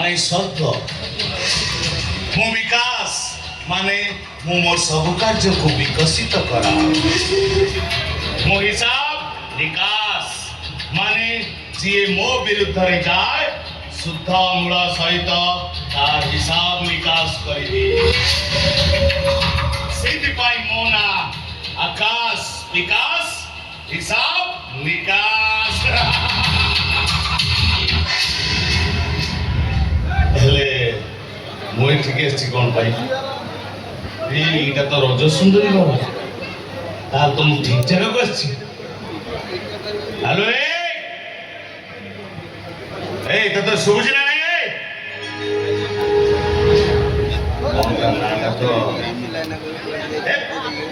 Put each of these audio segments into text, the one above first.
ମାନେ ସ୍ୱର୍ଗ, ମୁଁ ବିକାଶ ମାନେ ମୁଁ ମୋର ସବୁ କାର୍ଯ୍ୟକୁ ବିକଶିତ କରା, ମୋ ହିସାବ ନିକାଶ ମାନେ ଯିଏ ମୋ ବିରୁଦ୍ଧରେ ଯାଏ शुद्ध मूल सहित तार हिसाब निकास करी मो ना आकाश विकास हिसाब निकास हेले मुई ठीक है कौन पाई ये तो रज सुंदरी बाबा तार तो मुझे ठीक जगह को आछि हेलो ए तो सुबुझ ना नहीं तो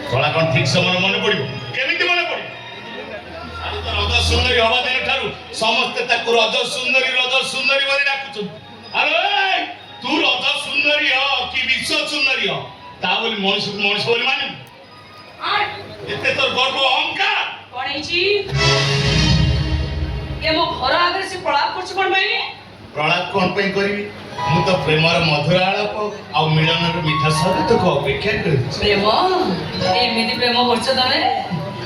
थोड़ा कौन ठीक समय मन पड़ो केमिति मन पड़ो रज सुंदरी हवा दिन ठारू समस्ते ताकू रज सुंदरी बोली डाकुछन अरे तू रज सुंदरी हो कि विश्व सुंदरी हो ता बोली मनुष्य बोली माने एते तोर गर्व अहंकार कोन छी ये मो घर आगे से प्रलाप करछ कोन भाई प्रलाप कोन पे करबी मु तो प्रेमर मधुर आलाप आ मिलनर मीठा स्वाद को अपेक्षा करी प्रेम एमिति प्रेम करछ तमे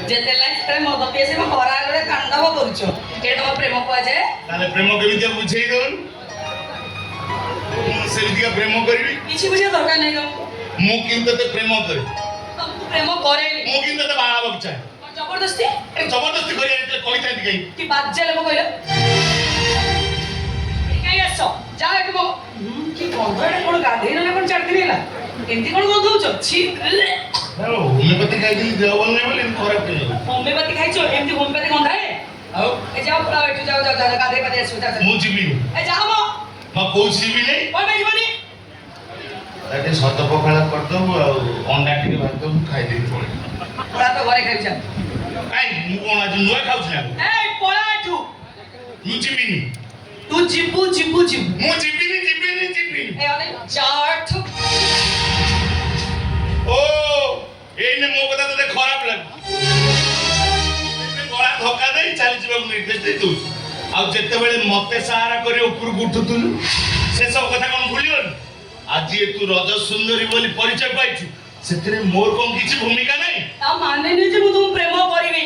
जेते लाइक प्रेम मद पेसे म घर आगे कांडव करछ केडो प्रेम को जाय ताले प्रेम केमिति बुझेई दोन से दिया प्रेम करबी किछि बुझे दरकार नै गम मु किंतु ते प्रेम करे तुम प्रेम करे मु किंतु ते बाबा चाहे जबरदस्ती जबरदस्ती करिया कहि थांती कहि कि बाज्य लोग कहलो काई आसो जा कि मो कि गंधरे कोन गाधेई न कोन चढ़ती नेला एंती कोन गंध होछ छी होमियोपैथी खाई दिली देह बोल नै बोले खराब के होमियोपैथी खाइछो एंती होमियोपैथी गंधाए आओ ए जाओ पुरा बैठो जाओ गाधे पादे आसो जा मु जीबी ए जाओ मो म कोच जीबी नै कोन भाई जीवनी ताके सत पखाला कर दबो आ अंडा टिके भात दबो खाई देई पड़े पुरा तो घरे खाइ जा काई मु कोन आज नुआ खाउछ ना ए पोला तू मु जीबी तू जिबू मु जीबी ए अने चार थु ओ एने मो कथा तते खराब लाग गला धक्का देई चली जीवा निर्देश दे तू आ जते बेले मते सहारा करे ऊपर उठुतुलु से सब कथा कोन भूलियोन आज ये तू रज सुंदरी बोली परिचय पाइछु सेतरे मोर कोन किछि भूमिका नै ता माने नै जे मु तुम प्रेम करिबी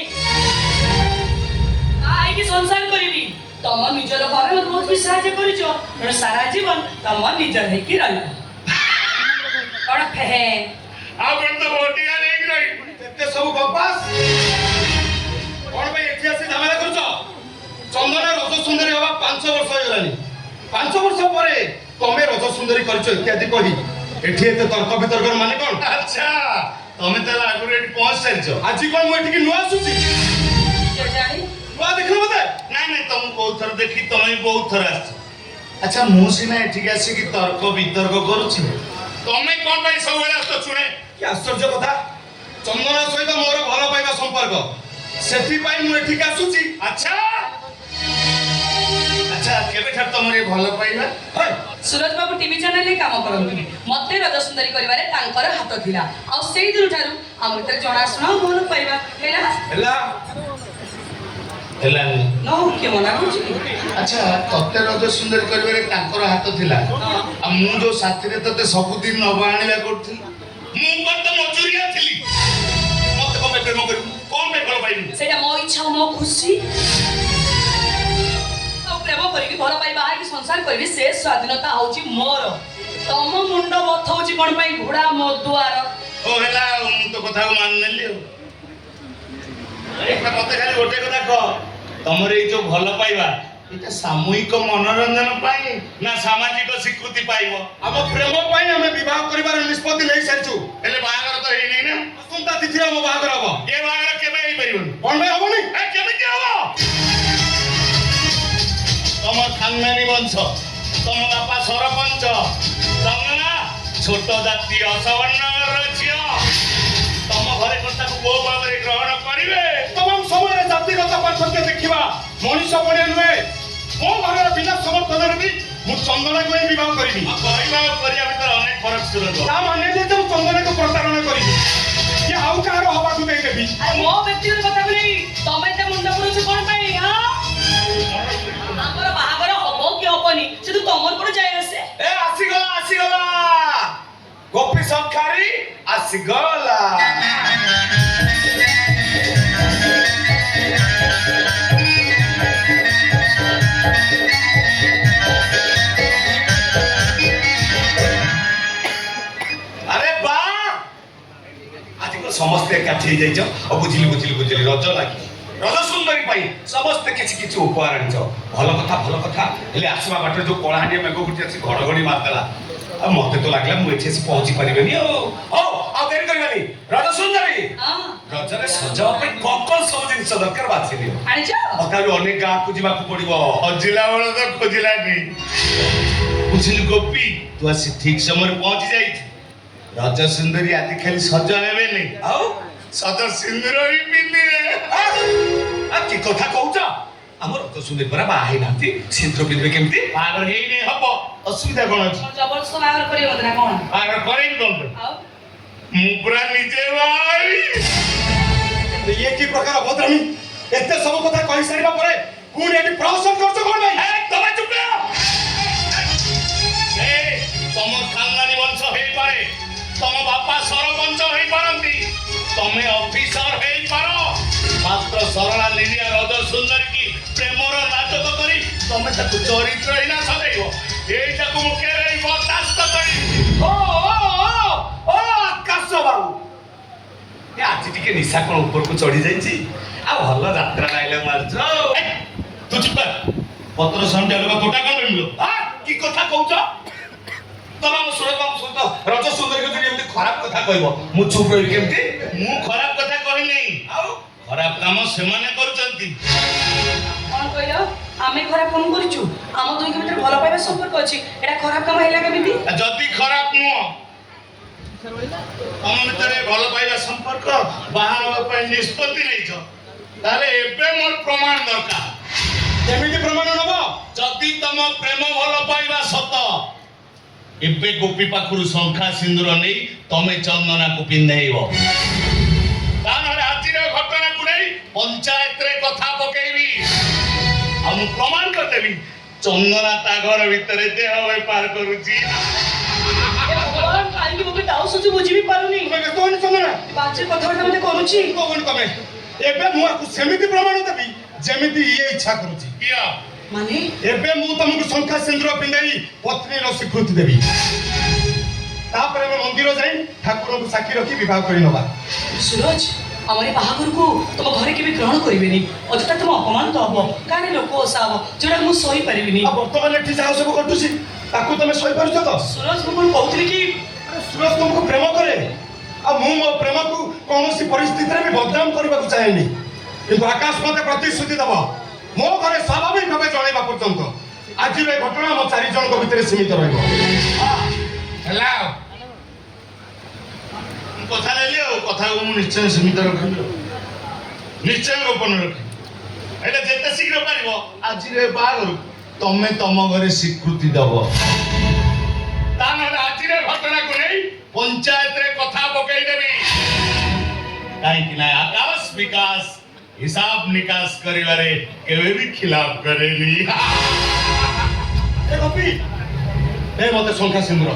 आइ कि संसार करिबी तम निज लोक भाबे मत बहुत विश्वास करिछो तर सारा जीवन तम निज है कि रहला कोन फे आ बन तो बोटिया नै रही एते सब बकवास कोन भाई ऐतिहासिक झमेला करछो चंदन रज सुंदरी हवा 5 वर्ष होइलानी 5 वर्ष परे तमे रज सुंदरी करछो इत्यादि कहि एठी एते तर्क वितर्क माने कोन अच्छा तमे त आगु एठी पहुंच सारिछो आज कोन मु एठी कि नुआ सुची के जानी नुआ देखलो मते नै तुम बहुत थर देखि तमे बहुत थर आछ अच्छा मु सिना एठी आसी कि तर्क वितर्क करूछि तमे कोन भाई सब बेला तो सुने कि आश्चर्य कथा चंदन सहित मोर भलो पाइबा संपर्क सेठी पाई मु एठी आसुची अच्छा अच्छा केबे ठार तमरे भलो पाइबा सूरज बाबू टीवी चैनल रे काम करନ୍ତି मते रज सुंदरी करिवारे तांकर हाथ थिला आ सेई दिनु ठारू हम भीतर जणा सुना भलो पाइबा हेला न हो के मना करछि अच्छा तते रज सुंदरी करिवारे तांकर हाथ थिला आ मु जो साथी रे तते सब दिन नबा आनिला करथि मु कत मजूरिया थिली मते कोन प्रेम करू कोन पे भलो पाइबी सेटा मो इच्छा मो खुशी प्रेम करी भल पाई बाहर की संसार करी से स्वाधीनता होची मोर तम मुंड बथौची कोन पाई घोड़ा मो दुआर ओ हेला मु तो कथा मान नेली एक मते खाली गोटे कथा क तमरे जो भल पाइबा एटा सामूहिक मनोरंजन पाई ना सामाजिक स्वीकृति पाइबो हम प्रेम पाई हम विवाह करिवार निष्पत्ति नै सारछु हेले बाहागर तो हेइ नै ना सुनता तिथि हम बाहागर हबो ए बाहागर केबे हेइ परिबो कोन भाई हबो नै ए केबे के हबो तमर खानदानी वंश तम बापा सरपंच तमना छोट जाति असवर्णर झियो तम घरे कथा को बो बाबरे ग्रहण करिवे तमाम समय जातिगत पार्थक्य देखिबा मनुष्य बने नुए मो घरर बिना समर्थन रे मु चंदन को विवाह करिबी परिवा करिया भीतर अनेक फरक सुरज ता माने जे तू चंदन को प्रतारण करिबी कि आउ कार हवा तू दे देबी मो व्यक्तिगत कथा बोली तमे ते मुंड पुरुष कोन पाई हां हमर बाहागर हबो कि हबनी से तू तमर कोन जाय आसे ଏ ଆସିଗଲା ଗୋପୀ ସଂଖାରୀ ଆସିଗଲା। আরে বা আজ ସମସ୍ତେ ଏକାଠି ହେଇଯାଇଛ। ବୁଝିଲି ରଜ ଲାଗି ରଜ ସୁନ୍ଦରୀ ପାଇଁ ସମସ୍ତେ କିଛି ଉପହାର ଆଣିଛ। ଭଲ କଥା ହେଲେ ଆସିବା ବାଟରେ ଯୋଉ କଳାହାଣ୍ଡିଆ ମେଘ ଗୁଟି ଅଛି ଘଡଘଡି ମାରିଦେଲା। ଆଉ ମତେ ତ ଲାଗିଲା ମୁଁ ଏଠି ଆସି ପହଞ୍ଚି ପାରିବିନି। ଆଉ ଦେରି କରିବାନି। ରଜ ସୁନ୍ଦରୀ ରଜରେ ସଜାବା ପାଇଁ କଣ ସବୁ ଜିନିଷ ଦରକାର ବାଛି ନିଅ। ମତେ ଅନେକ ଗାଁକୁ ଯିବାକୁ ପଡିବ। ହଜିଲା ବେଳେ ତ ଖୋଜିଲାନି। ବୁଝିଲୁ ଗୋପୀ, ତୁ ଆସି ଠିକ ସମୟରେ ପହଞ୍ଚି ଯାଇଛୁ। ରଜ ସୁନ୍ଦରୀ ଆଜି ଖାଲି ସଜ ହେବେନି, ଆଉ ସଜ ସିନ୍ଦୁର ବି ପିନ୍ଧିବେ। କି କଥା କହୁଛ? ଆମର ରଜ ସୁନ୍ଦରୀ ପରା ବାହା ହେଇନାହାନ୍ତି, ସିନ୍ଦୁର ପିନ୍ଧିବେ କେମିତି? ବାହାଘର ହେଇନି, ହବ। ଅସୁବିଧା କଣ ଅଛି? ଜବରଦସ୍ତ ବାହାଘର କରିବ ମତେ ନା କଣ? ବାହାଘର କରେଇନି କଣ ପାଇଁ? ଆଉ ମୁଁ ପୁରା ନିଜେ ବାହାରି। ଇଏ କି ପ୍ରକାର ଅଭଦ୍ରାମୀ! ଏତେ ସବୁ କଥା କହି ସାରିବା ପରେ ପୁଣି ଏଠି ପ୍ରହସନ କରୁଛ କଣ ପାଇଁ? ତମେ ଚୁପ କର। ତମ ଖାନଦାନୀ ବଂଶ ହେଇପାରେ, ତମ ବାପା ସରପଞ୍ଚ ହେଇପାରନ୍ତି, ତମେ ଅଫିସର ହେଇପାର, ମାତ୍ର ସରଳା ନିରିଆ ରଜ ସୁନ୍ଦରୀ କି ପ୍ରେମର ନାଟକ କରି ତମେ ତାକୁ ଚରିତ୍ରହୀନ ସଜେଇବ। ଏଇଟାକୁ ମୁଁ କେବେ ବରଦାସ୍ତ କରିବି। ଆକାଶ ବାବୁ, ଆଜି ଟିକେ ନିଶା କଣ ଉପରକୁ ଚଢି ଯାଇଛି? ଆଉ ଭଲ ଯାତ୍ରା ଲାଇଲେ ମାରୁଛ। ତୁ ଚୁପ କର। ପତ୍ର ସନ୍ଧ୍ୟା ଲୋକ ତୋଟା କଣ ମିଳିବ? କି କଥା କହୁଛ? ତମେ ଆମ ସୁରବାବୁ ସହିତ ରଜ ସୁନ୍ଦରୀକୁ ଯଦି ଏମିତି ଖରାପ କଥା କହିବ ମୁଁ ଚୁପ ରହିବି କେମିତି? ମୁଁ ଖରାପ କଥା କହିନି, ଆଉ ଖରାପ କାମ ସେମାନେ କରୁଛନ୍ତି। କଣ କହିଲ? ଆମେ ଖରାପ କାମ କରିଛୁ? ଆମ ଦୁଇଙ୍କ ଭିତରେ ଭଲ ପାଇବା ସମ୍ପର୍କ ଅଛି, ଏଟା ଖରାପ କାମ ହେଲା କେମିତି? ଯଦି ଖରାପ ନୁହଁ, ତମ ଭିତରେ ଭଲ ପାଇବା ସମ୍ପର୍କ ବାହା ହେବା ପାଇଁ ନିଷ୍ପତ୍ତି ନେଇଛ, ତାହେଲେ ଏବେ ମୋର ପ୍ରମାଣ ଦରକାର। କେମିତି ପ୍ରମାଣ ନବ? ଯଦି ତମ ପ୍ରେମ ଭଲ ପାଇବା ସତ, ଏବେ ଗୋପୀ ପାଖରୁ ଶଙ୍ଖା ସିନ୍ଦୁର ନେଇ ତମେ ଚନ୍ଦନାକୁ ପିନ୍ଧେଇବ। ତା ନହେଲେ ଆଜିର ଘଟଣାକୁ ନେଇ ପଞ୍ଚାୟତରେ କଥା ପକେଇବି। ଆଉ ମୁଁ ପ୍ରମାଣ କରିଦେବି ଚନ୍ଦନା ତା ଘର ଭିତରେ ଦେହ ବେପାର କରୁଛି। କାହିଁକି ମୁଁ ଡାଉସୁଛୁ ବୁଝି ବି ପାରୁନି। ବାଜେ କଥାବାର୍ତ୍ତା ମତେ କରୁଛି। ତମେ ଏବେ ମୁଁ ଆକୁ ସେମିତି ପ୍ରମାଣ ଦେବି ଯେମିତି ଇଏ ଇଚ୍ଛା କରୁଛି। ମାନେ ଏବେ ମୁଁ ତମକୁ ଶଙ୍ଖା ସିନ୍ଦୁର ପିନ୍ଧେଇ ପତ୍ନୀର ସ୍ୱୀକୃତି ଦେବି। ତାପରେ ଆମେ ମନ୍ଦିର ଯାଇ ଠାକୁରଙ୍କୁ ସାକ୍ଷୀ ରଖି ବିବାହ କରି ନେବା। ସୁରଜ, ଆମର ଏ ବାହାଘରକୁ ତମ ଘରେ କେବେ ଗ୍ରହଣ କରିବେନି। ଅଯଥା ତମ ଅପମାନ ତ ହବ, ଗାଁରେ ଲୋକ ଓଷା ହବ, ଯୋଉଟା ମୁଁ ସହିପାରିବିନି। ଆଉ ବର୍ତ୍ତମାନ ଏଠି ଯାହା ସବୁ ଘଟୁଛି ତାକୁ ତମେ ସହିପାରୁଛ ତ? ସୁରଜ, ମୁଁ କଣ କହୁଥିଲି କି ସୁରଜ ତୁମକୁ ପ୍ରେମ କରେ, ଆଉ ମୁଁ ମୋ ପ୍ରେମକୁ କୌଣସି ପରିସ୍ଥିତିରେ ବି ବଦନାମ କରିବାକୁ ଚାହେଁନି। କିନ୍ତୁ ଆକାଶ ମତେ ପ୍ରତିଶ୍ରୁତି ଦେବ ମୋ ଘରେ ସ୍ୱାଭାବିକ ଭାବେ ଜଣେଇବା ପର୍ଯ୍ୟନ୍ତ ଆଜିର ଏ ଘଟଣା ଆମ 4 ଜଣଙ୍କ ଭିତରେ ସୀମିତ ରହିବ। ହେଲା, ମୁଁ କଥା ନେଲି, ଆଉ କଥାକୁ ମୁଁ ନିଶ୍ଚୟ ସୀମିତ ରଖିବି, ନିଶ୍ଚୟ ଗୋପନ ରଖିବି। ହେଲେ ଯେତେ ଶୀଘ୍ର ପାରିବ ଆଜିର ଏ ବାହାଘରକୁ ତମେ ତମ ଘରେ ସ୍ୱୀକୃତି ଦବ। ତା ନହେଲେ ଆଜିର ଘଟଣାକୁ ନେଇ ପଞ୍ଚାୟତରେ କଥା ପକେଇଦେବି। କାହିଁକି ନା ଆକାଶ ବିକାଶ ହିସାବ ନିକାଶ କରିବାରେ କେବେ ବି ଖିଲାପ କରେନି। ଗୋପୀ, ଏ ମତେ ଶଙ୍ଖା ସିନ୍ଦୁର,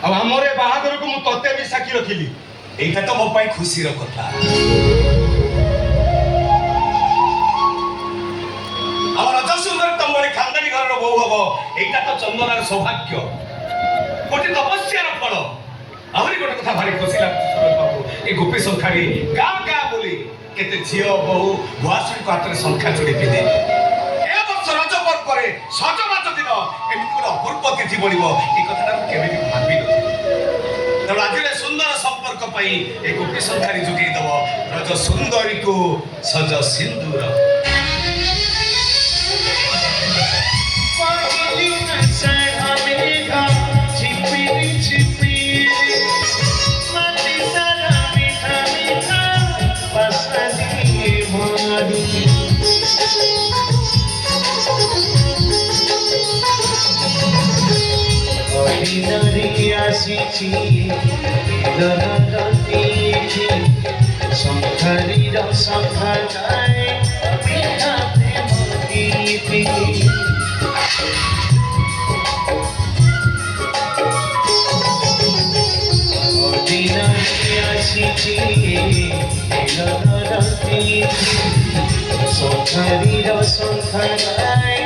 ଆଉ ଆମର ଏ ବାହାଘରକୁ ମୁଁ ତତେ ବି ସାକ୍ଷୀ ରଖିଲି। ଏଇଟା ତ ମୋ ପାଇଁ ଖୁସିର କଥା। ଆମ ରଜ ସୁନ୍ଦରୀ ତମ ଭଳି ଖାନଦାନୀ ଘରର ବୋହୂ ହବ, ଏଇଟା ତ ଚନ୍ଦନାର ସୌଭାଗ୍ୟ, ଗୋଟେ ତପସ୍ୟାର ଫଳ। ଆହୁରି ଗୋଟେ କଥା ଭାରି ଖୁସି ଲାଗୁଛି ସୁରଜ ବାବୁ, ଏ ଗୋପୀ ଶଙ୍ଖାରୀ ଗାଁ ବୋଲି କେତେ ଝିଅ ବୋହୂ ଭୁଆସୁଣୀଙ୍କ ହାତରେ ଶଙ୍ଖା ଚୁଡ଼ି ପିନ୍ଧେ। ଏ ବର୍ଷ ରଜ ପର୍ବରେ ସଜବାଜ ଦିନ ଏମିତି ଗୋଟେ ଅପୂର୍ବ ତିଥି ପଡ଼ିବ, ଏ କଥାଟା ମୁଁ କେବେ ବି ଭାବିନଥିଲି। ତେଣୁ ଆଜିର ସୁନ୍ଦର ସମ୍ପର୍କ ପାଇଁ ଏ ଗୋପୀ ଶଙ୍ଖାରୀ ଯୋଗେଇ ଦବ ରଜ ସୁନ୍ଦରୀକୁ ସଜ ସିନ୍ଦୁର। শঙ্খরীর সখায় বিহাতে মগীতি ସନ୍ଧ୍ୟାରେ ସନ୍ଧ୍ୟାରେ